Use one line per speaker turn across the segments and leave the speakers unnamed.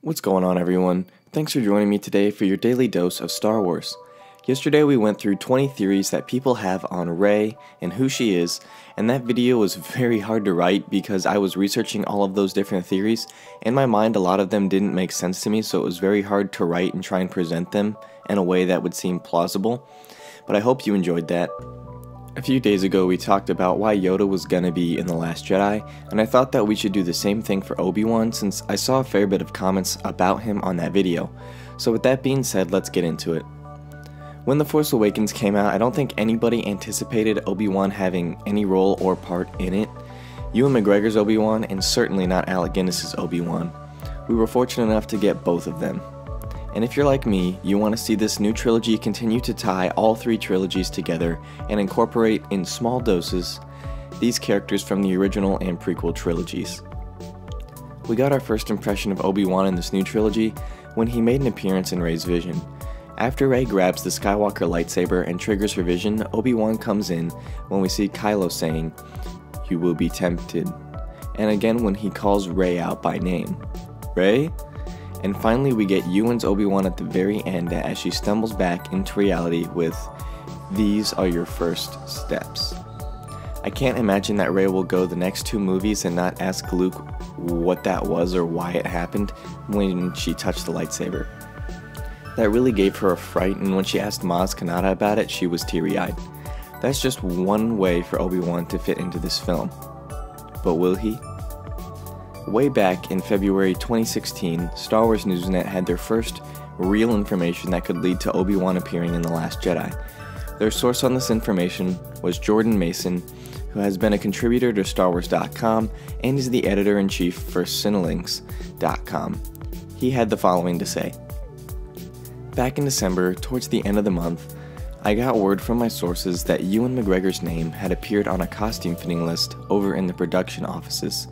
What's going on, everyone? Thanks for joining me today for your daily dose of Star Wars. Yesterday we went through 20 theories that people have on Rey and who she is, and that video was very hard to write because I was researching all of those different theories. In my mind, a lot of them didn't make sense to me, so it was very hard to write and try and present them in a way that would seem plausible, but I hope you enjoyed that. A few days ago we talked about why Yoda was gonna be in The Last Jedi, and I thought that we should do the same thing for Obi-Wan since I saw a fair bit of comments about him on that video. So with that being said, let's get into it. When The Force Awakens came out, I don't think anybody anticipated Obi-Wan having any role or part in it. Ewan McGregor's Obi-Wan, and certainly not Alec Guinness's Obi-Wan. We were fortunate enough to get both of them. And if you're like me, you want to see this new trilogy continue to tie all three trilogies together and incorporate in small doses these characters from the original and prequel trilogies. We got our first impression of Obi-Wan in this new trilogy when he made an appearance in Rey's vision. After Rey grabs the Skywalker lightsaber and triggers her vision, Obi-Wan comes in when we see Kylo saying, "You will be tempted," and again when he calls Rey out by name. Rey? And finally we get Ewan's Obi-Wan at the very end as she stumbles back into reality with, "These are your first steps." I can't imagine that Rey will go the next two movies and not ask Luke what that was or why it happened when she touched the lightsaber. That really gave her a fright, and when she asked Maz Kanata about it, she was teary-eyed. That's just one way for Obi-Wan to fit into this film. But will he? Way back in February 2016, Star Wars Newsnet had their first real information that could lead to Obi-Wan appearing in The Last Jedi. Their source on this information was Jordan Mason, who has been a contributor to StarWars.com and is the editor-in-chief for Cinelinx.com. He had the following to say. Back in December, towards the end of the month, I got word from my sources that Ewan McGregor's name had appeared on a costume fitting list over in the production offices.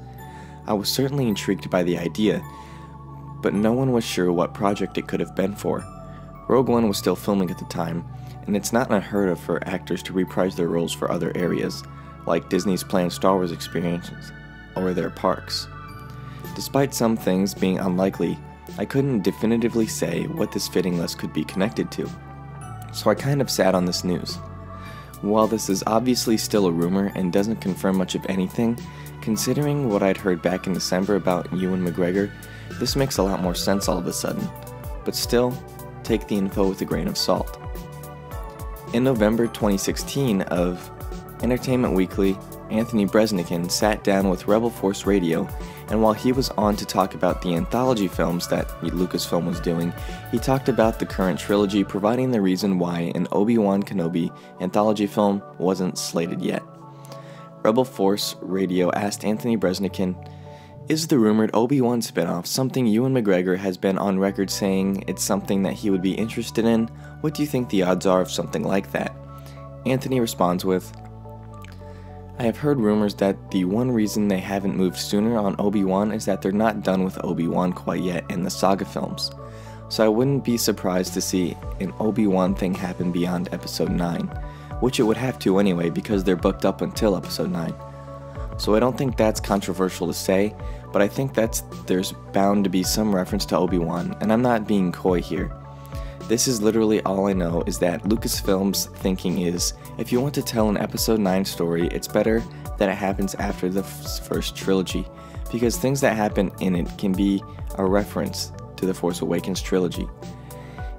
I was certainly intrigued by the idea, but no one was sure what project it could have been for. Rogue One was still filming at the time, and it's not unheard of for actors to reprise their roles for other areas, like Disney's planned Star Wars experiences or their parks. Despite some things being unlikely, I couldn't definitively say what this fitting list could be connected to, so I kind of sat on this news. While this is obviously still a rumor and doesn't confirm much of anything, considering what I'd heard back in December about Ewan McGregor, this makes a lot more sense all of a sudden. But still, take the info with a grain of salt. In November 2016 of Entertainment Weekly, Anthony Breznican sat down with Rebel Force Radio, and while he was on to talk about the anthology films that Lucasfilm was doing, he talked about the current trilogy, providing the reason why an Obi-Wan Kenobi anthology film wasn't slated yet. Rebel Force Radio asked Anthony Breznican, "Is the rumored Obi-Wan spinoff something Ewan McGregor has been on record saying it's something that he would be interested in? What do you think the odds are of something like that?" Anthony responds with, "I have heard rumors that the one reason they haven't moved sooner on Obi-Wan is that they're not done with Obi-Wan quite yet in the saga films. So I wouldn't be surprised to see an Obi-Wan thing happen beyond Episode 9, which it would have to anyway because they're booked up until Episode 9. So I don't think that's controversial to say, but I think there's bound to be some reference to Obi-Wan, and I'm not being coy here. This is literally all I know is that Lucasfilm's thinking is, if you want to tell an Episode 9 story, it's better that it happens after the first trilogy, because things that happen in it can be a reference to the Force Awakens trilogy,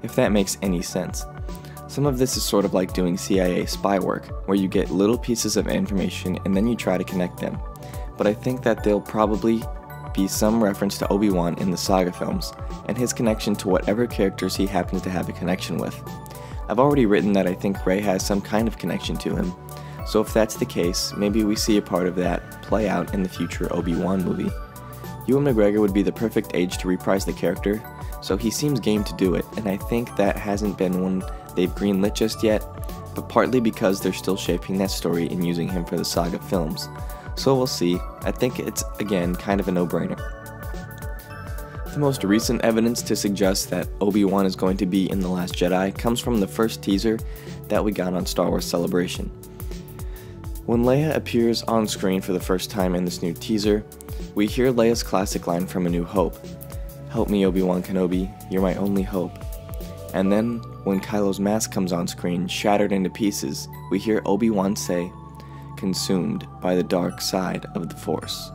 if that makes any sense. Some of this is sort of like doing CIA spy work, where you get little pieces of information and then you try to connect them. But I think that there'll probably be some reference to Obi-Wan in the saga films, and his connection to whatever characters he happens to have a connection with. I've already written that I think Rey has some kind of connection to him, so if that's the case, maybe we see a part of that play out in the future Obi-Wan movie. Ewan McGregor would be the perfect age to reprise the character, so he seems game to do it, and I think that hasn't been one they've greenlit just yet, but partly because they're still shaping that story and using him for the saga films. So we'll see. I think it's, again, kind of a no-brainer. The most recent evidence to suggest that Obi-Wan is going to be in The Last Jedi comes from the first teaser that we got on Star Wars Celebration. When Leia appears on screen for the first time in this new teaser, we hear Leia's classic line from A New Hope, "Help me, Obi-Wan Kenobi, you're my only hope." And then, when Kylo's mask comes on screen, shattered into pieces, we hear Obi-Wan say, "Consumed by the dark side of the Force."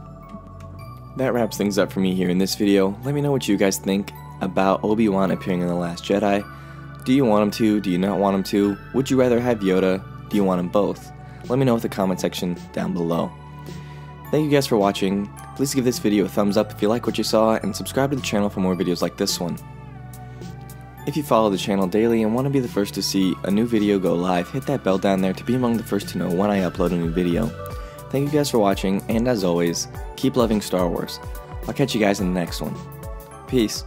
That wraps things up for me here in this video. Let me know what you guys think about Obi-Wan appearing in The Last Jedi. Do you want him to? Do you not want him to? Would you rather have Yoda? Do you want them both? Let me know in the comment section down below. Thank you guys for watching. Please give this video a thumbs up if you like what you saw, and subscribe to the channel for more videos like this one. If you follow the channel daily and want to be the first to see a new video go live, hit that bell down there to be among the first to know when I upload a new video. Thank you guys for watching, and as always, keep loving Star Wars. I'll catch you guys in the next one. Peace.